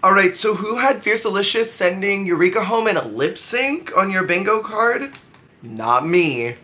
Alright, so who had Fierce Delicious sending Eureka home in a lip sync on your bingo card? Not me.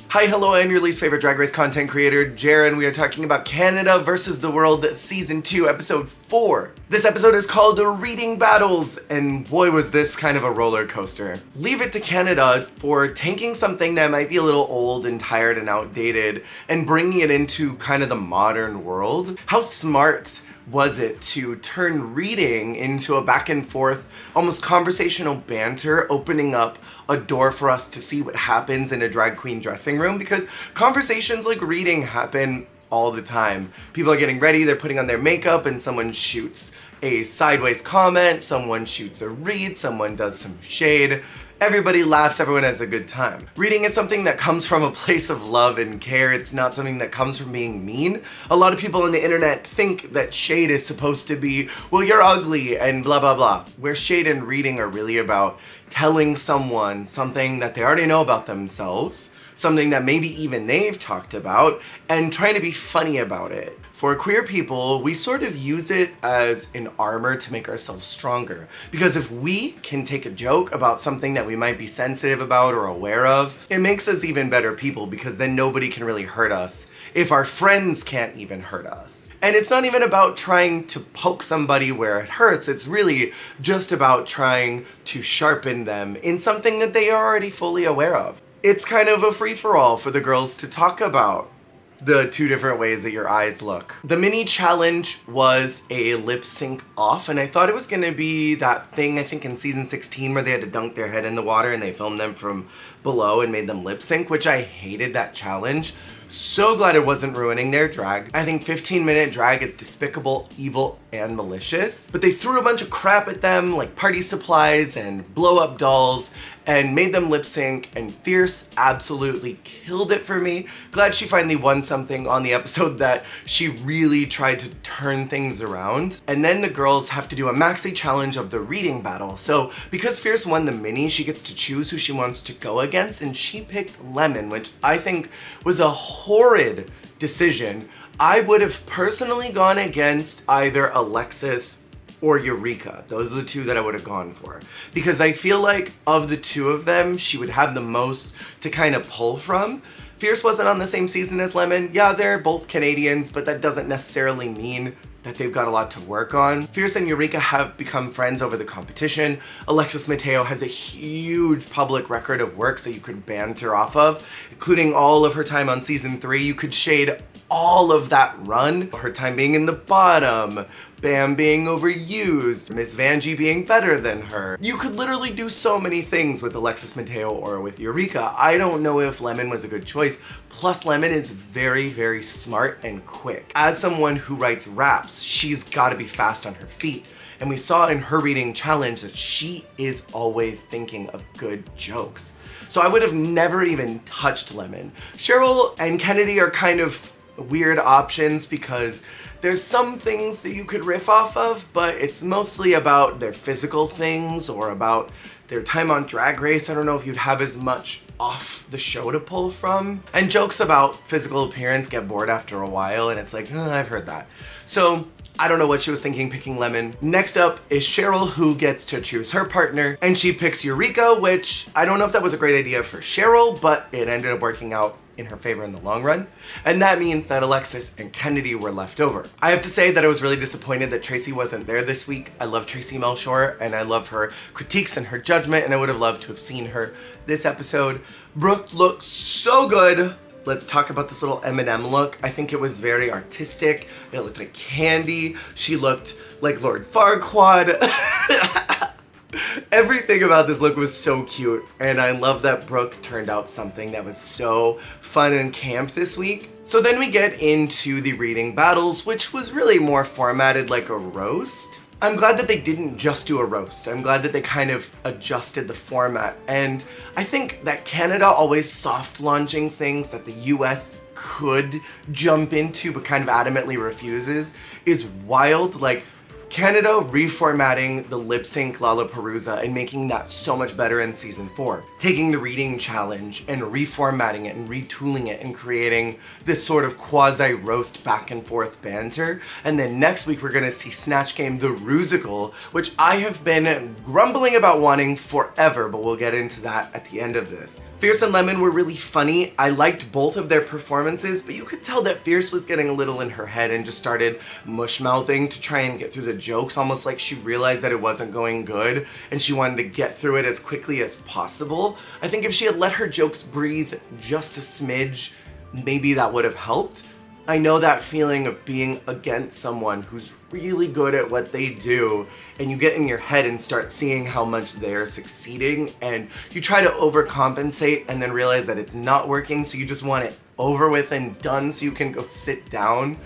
Hi, hello, I'm your least favorite Drag Race content creator, Jaren. We are talking about Canada versus the World Season 2, Episode 4. This episode is called Reading Battles, and boy was this kind of a roller coaster. Leave it to Canada for taking something that might be a little old and tired and outdated and bringing it into kind of the modern world. How smart was it to turn reading into a back and forth, almost conversational banter, opening up a door for us to see what happens in a drag queen dressing room? Because conversations like reading happen all the time. People are getting ready, they're putting on their makeup, and someone shoots a sideways comment, someone shoots a read, someone does some shade. Everybody laughs, everyone has a good time. Reading is something that comes from a place of love and care. It's not something that comes from being mean. A lot of people on the internet think that shade is supposed to be, well, you're ugly and blah, blah, blah. Where shade and reading are really about telling someone something that they already know about themselves, something that maybe even they've talked about, and trying to be funny about it. For queer people, we sort of use it as an armor to make ourselves stronger. Because if we can take a joke about something that we might be sensitive about or aware of, it makes us even better people, because then nobody can really hurt us if our friends can't even hurt us. And it's not even about trying to poke somebody where it hurts, it's really just about trying to sharpen them in something that they are already fully aware of. It's kind of a free-for-all for the girls to talk about the two different ways that your eyes look. The mini challenge was a lip sync off, and I thought it was gonna be that thing, I think in season 16, where they had to dunk their head in the water and they filmed them from below and made them lip sync, which I hated that challenge. So glad it wasn't ruining their drag. I think 15-minute drag is despicable, evil, and malicious. But they threw a bunch of crap at them, like party supplies and blow-up dolls, and made them lip sync, and Fierce absolutely killed it for me. Glad she finally won something on the episode that she really tried to turn things around. And then the girls have to do a maxi challenge of the reading battle. So because Fierce won the mini, she gets to choose who she wants to go against, and she picked Lemon, which I think was a horrid decision. I would have personally gone against either Alexis or Eureka. Those are the two that I would have gone for. Because I feel like of the two of them, she would have the most to kind of pull from. Fierce wasn't on the same season as Lemon. Yeah, they're both Canadians, but that doesn't necessarily mean that they've got a lot to work on. Fierce and Eureka have become friends over the competition. Alexis Mateo has a huge public record of works that you could banter off of, including all of her time on season 3. You could shade all of that run. Her time being in the bottom, Bam being overused, Miss Vanjie being better than her. You could literally do so many things with Alexis Mateo or with Eureka. I don't know if Lemon was a good choice. Plus, Lemon is very, very smart and quick. As someone who writes raps, she's gotta be fast on her feet. And we saw in her reading challenge that she is always thinking of good jokes. So I would have never even touched Lemon. Cheryl and Kennedy are kind of weird options because there's some things that you could riff off of, but it's mostly about their physical things or about their time on Drag Race. I don't know if you'd have as much off the show to pull from. And jokes about physical appearance get bored after a while, and it's like, I've heard that. So I don't know what she was thinking picking Lemon. Next up is Cheryl, who gets to choose her partner, and she picks Eureka, which I don't know if that was a great idea for Cheryl, but it ended up working out in her favor in the long run. And that means that Alexis and Kennedy were left over. I have to say that I was really disappointed that Tracy wasn't there this week. I love Tracy Melchor and I love her critiques and her judgment, and I would have loved to have seen her this episode. Brooke looked so good. Let's talk about this little M&M look. I think it was very artistic. It looked like candy. She looked like Lord Farquaad. Everything about this look was so cute, and I love that Brooke turned out something that was so fun and camp this week. So then we get into the reading battles, which was really more formatted like a roast. I'm glad that they didn't just do a roast. I'm glad that they kind of adjusted the format, and I think that Canada always soft launching things that the US could jump into but kind of adamantly refuses is wild. Like, Canada reformatting the lip sync Lollapalooza and making that so much better in season 4. Taking the reading challenge and reformatting it and retooling it and creating this sort of quasi-roast back and forth banter. And then next week we're gonna see Snatch Game the Rusical, which I have been grumbling about wanting forever, but we'll get into that at the end of this. Fierce and Lemon were really funny. I liked both of their performances, but you could tell that Fierce was getting a little in her head and just started mush-mouthing to try and get through the jokes, almost like she realized that it wasn't going good and she wanted to get through it as quickly as possible. I think if she had let her jokes breathe just a smidge, maybe that would have helped. I know that feeling of being against someone who's really good at what they do, and you get in your head and start seeing how much they're succeeding, and you try to overcompensate and then realize that it's not working, so you just want it over with and done so you can go sit down.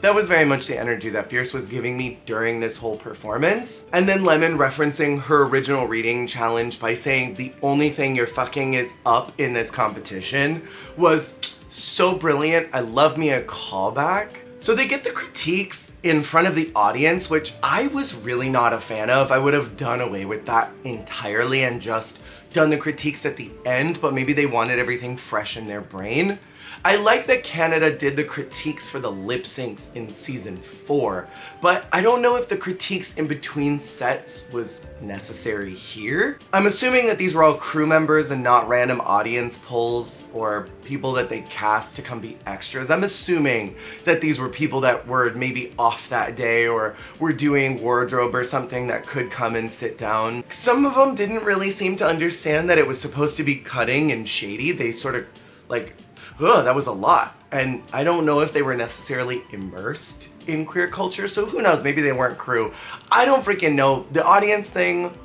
That was very much the energy that Fierce was giving me during this whole performance. And then Lemon referencing her original reading challenge by saying the only thing you're fucking is up in this competition was so brilliant. I love me a callback. So they get the critiques in front of the audience, which I was really not a fan of. I would have done away with that entirely and just done the critiques at the end, but maybe they wanted everything fresh in their brain. I like that Canada did the critiques for the lip syncs in season 4, but I don't know if the critiques in between sets was necessary here. I'm assuming that these were all crew members and not random audience polls or people that they cast to come be extras. I'm assuming that these were people that were maybe off that day or were doing wardrobe or something that could come and sit down. Some of them didn't really seem to understand that it was supposed to be cutting and shady. They sort of like, ugh, that was a lot. And I don't know if they were necessarily immersed in queer culture, so who knows, maybe they weren't crew. I don't freaking know. The audience thing,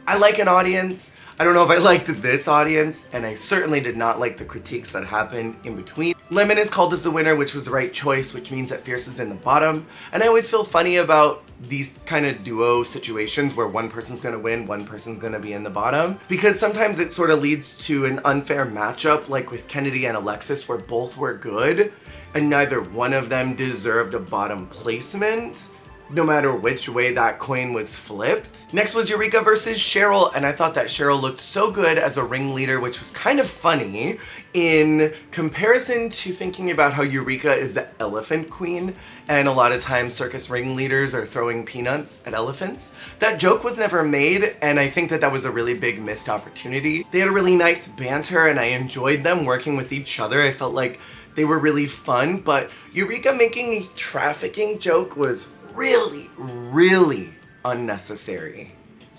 I like an audience. I don't know if I liked this audience, and I certainly did not like the critiques that happened in between. Lemon is called as the winner, which was the right choice, which means that Fierce is in the bottom. And I always feel funny about these kind of duo situations where one person's gonna win, one person's gonna be in the bottom. Because sometimes it sort of leads to an unfair matchup, like with Kennedy and Alexis, where both were good, and neither one of them deserved a bottom placement, no matter which way that coin was flipped. Next was Eureka versus Cheryl, and I thought that Cheryl looked so good as a ringleader, which was kind of funny in comparison to thinking about how Eureka is the elephant queen, and a lot of times circus ringleaders are throwing peanuts at elephants. That joke was never made, and I think that that was a really big missed opportunity. They had a really nice banter, and I enjoyed them working with each other. I felt like they were really fun, but Eureka making a trafficking joke was really unnecessary.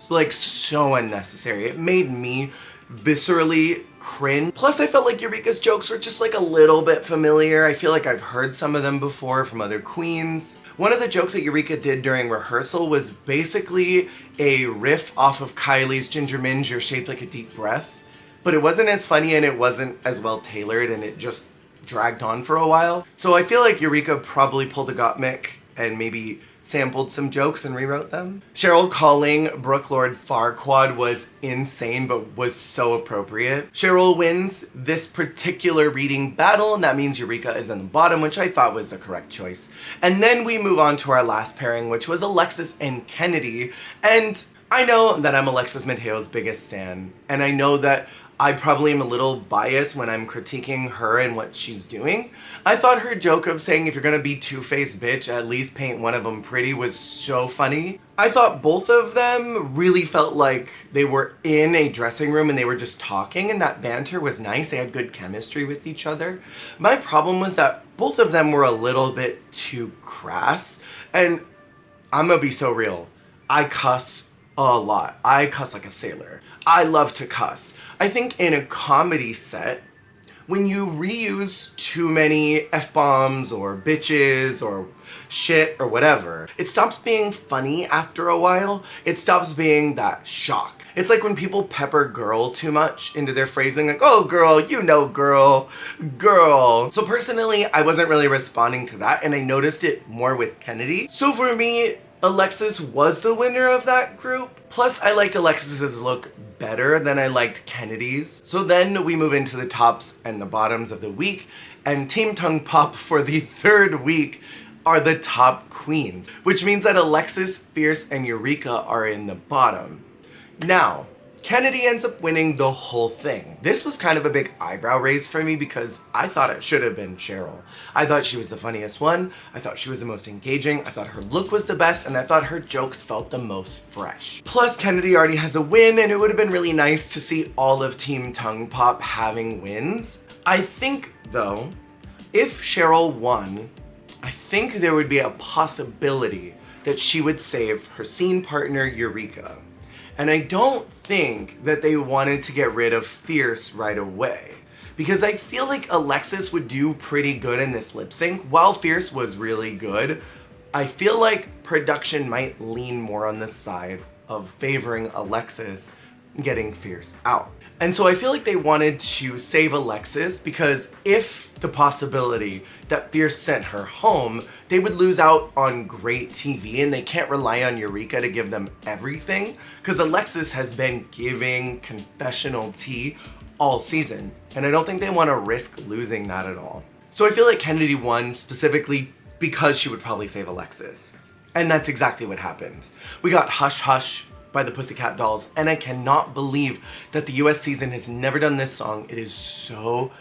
Like, so unnecessary. It made me viscerally cringe. Plus, I felt like Eureka's jokes were just like a little bit familiar. I feel like I've heard some of them before from other queens. One of the jokes that Eureka did during rehearsal was basically a riff off of Kylie's Ginger Minge, You're Shaped Like a Deep Breath. But it wasn't as funny and it wasn't as well tailored, and it just dragged on for a while. So I feel like Eureka probably pulled a Gottmik and maybe sampled some jokes and rewrote them. Cheryl calling Brooke Lord Farquaad was insane, but was so appropriate. Cheryl wins this particular reading battle, and that means Eureka is in the bottom, which I thought was the correct choice. And then we move on to our last pairing, which was Alexis and Kennedy. And I know that I'm Alexis Mateo's biggest stan, and I know that I probably am a little biased when I'm critiquing her and what she's doing. I thought her joke of saying, if you're gonna be two-faced bitch, at least paint one of them pretty was so funny. I thought both of them really felt like they were in a dressing room and they were just talking, and that banter was nice. They had good chemistry with each other. My problem was that both of them were a little bit too crass, and I'm gonna be so real. I cuss a lot. I cuss like a sailor. I love to cuss. I think in a comedy set, when you reuse too many F-bombs or bitches or shit or whatever, it stops being funny after a while. It stops being that shock. It's like when people pepper girl too much into their phrasing, like, oh girl, you know girl, girl. So personally, I wasn't really responding to that, and I noticed it more with Kennedy. So for me, Alexis was the winner of that group. Plus, I liked Alexis's look better than I liked Kennedy's. So then we move into the tops and the bottoms of the week, and Team Tongue Pop for the third week. are the top queens, which means that Alexis, Fierce, and Eureka are in the bottom. Now, Kennedy ends up winning the whole thing. This was kind of a big eyebrow raise for me because I thought it should have been Cheryl. I thought she was the funniest one, I thought she was the most engaging, I thought her look was the best, and I thought her jokes felt the most fresh. Plus, Kennedy already has a win, and it would have been really nice to see all of Team Tongue Pop having wins. I think, though, if Cheryl won, I think there would be a possibility that she would save her scene partner, Eureka. And I don't think that they wanted to get rid of Fierce right away, because I feel like Alexis would do pretty good in this lip sync. While Fierce was really good, I feel like production might lean more on the side of favoring Alexis getting Fierce out. And so I feel like they wanted to save Alexis because if the possibility that Fierce sent her home, they would lose out on great TV and they can't rely on Eureka to give them everything because Alexis has been giving confessional tea all season. And I don't think they want to risk losing that at all. So I feel like Kennedy won specifically because she would probably save Alexis. And that's exactly what happened. We got Hush Hush by the Pussycat Dolls, and I cannot believe that the US season has never done this song. It is so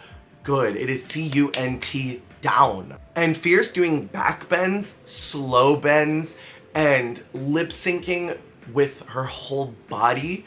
good. It is C-U-N-T down. And Fierce doing back bends, slow bends, and lip syncing with her whole body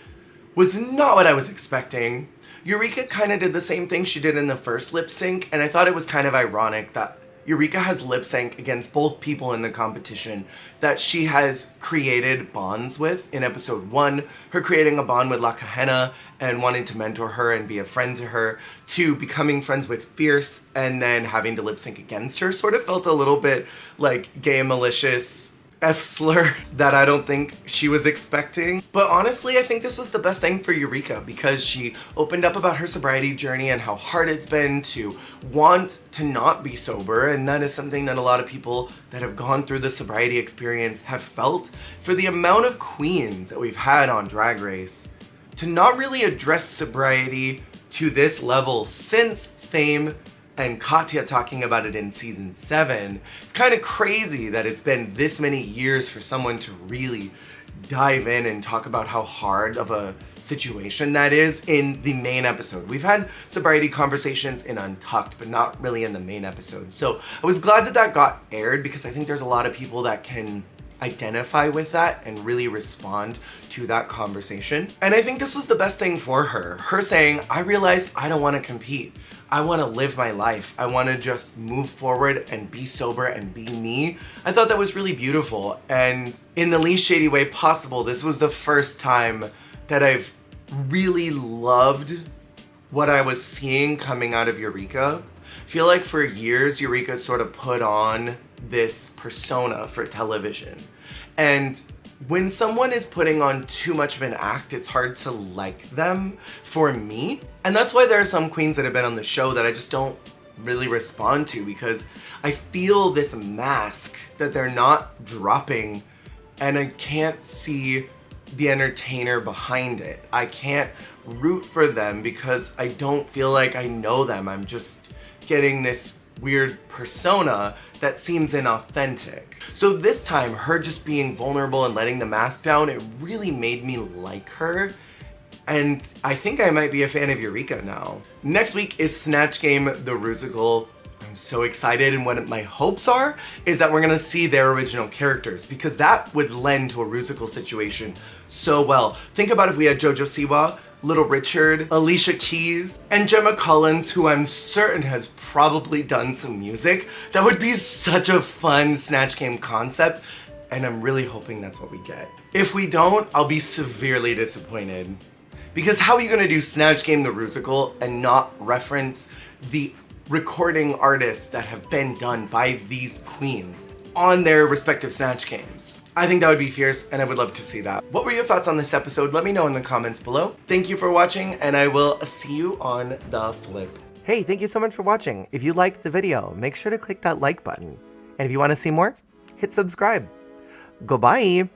was not what I was expecting. Eureka kind of did the same thing she did in the first lip sync, and I thought it was kind of ironic that Eureka has lip sync against both people in the competition that she has created bonds with. In episode 1, her creating a bond with La Kahena and wanting to mentor her and be a friend to her, to becoming friends with Fierce and then having to lip sync against her. Sort of felt a little bit like gay and malicious F-slur that I don't think she was expecting. But honestly, I think this was the best thing for Eureka because she opened up about her sobriety journey and how hard it's been to want to not be sober, and that is something that a lot of people that have gone through the sobriety experience have felt. For the amount of queens that we've had on Drag Race to not really address sobriety to this level since Fame and Katya talking about it in season 7, it's kind of crazy that it's been this many years for someone to really dive in and talk about how hard of a situation that is in the main episode. We've had sobriety conversations in Untucked, but not really in the main episode. So I was glad that that got aired because I think there's a lot of people that can identify with that and really respond to that conversation. And I think this was the best thing for her. Her saying, I realized I don't want to compete. I want to live my life. I want to just move forward and be sober and be me. I thought that was really beautiful. And in the least shady way possible, this was the first time that I've really loved what I was seeing coming out of Eureka. I feel like for years, Eureka sort of put on this persona for television. And when someone is putting on too much of an act, it's hard to like them, for me. And that's why there are some queens that have been on the show that I just don't really respond to, because I feel this mask that they're not dropping and I can't see the entertainer behind it. I can't root for them because I don't feel like I know them. I'm just getting this weird persona that seems inauthentic. So this time, her just being vulnerable and letting the mask down, it really made me like her. And I think I might be a fan of Eureka now. Next week is Snatch Game, the Rusical. I'm so excited, and what my hopes are is that we're gonna see their original characters, because that would lend to a Rusical situation so well. Think about if we had JoJo Siwa, Little Richard, Alicia Keys, and Gemma Collins, who I'm certain has probably done some music. That would be such a fun Snatch Game concept, and I'm really hoping that's what we get. If we don't, I'll be severely disappointed. Because how are you gonna do Snatch Game the Rusical and not reference the recording artists that have been done by these queens on their respective Snatch Games? I think that would be fierce, and I would love to see that. What were your thoughts on this episode? Let me know in the comments below. Thank you for watching, and I will see you on the flip. Hey, thank you so much for watching. If you liked the video, make sure to click that like button. And if you want to see more, hit subscribe. Goodbye.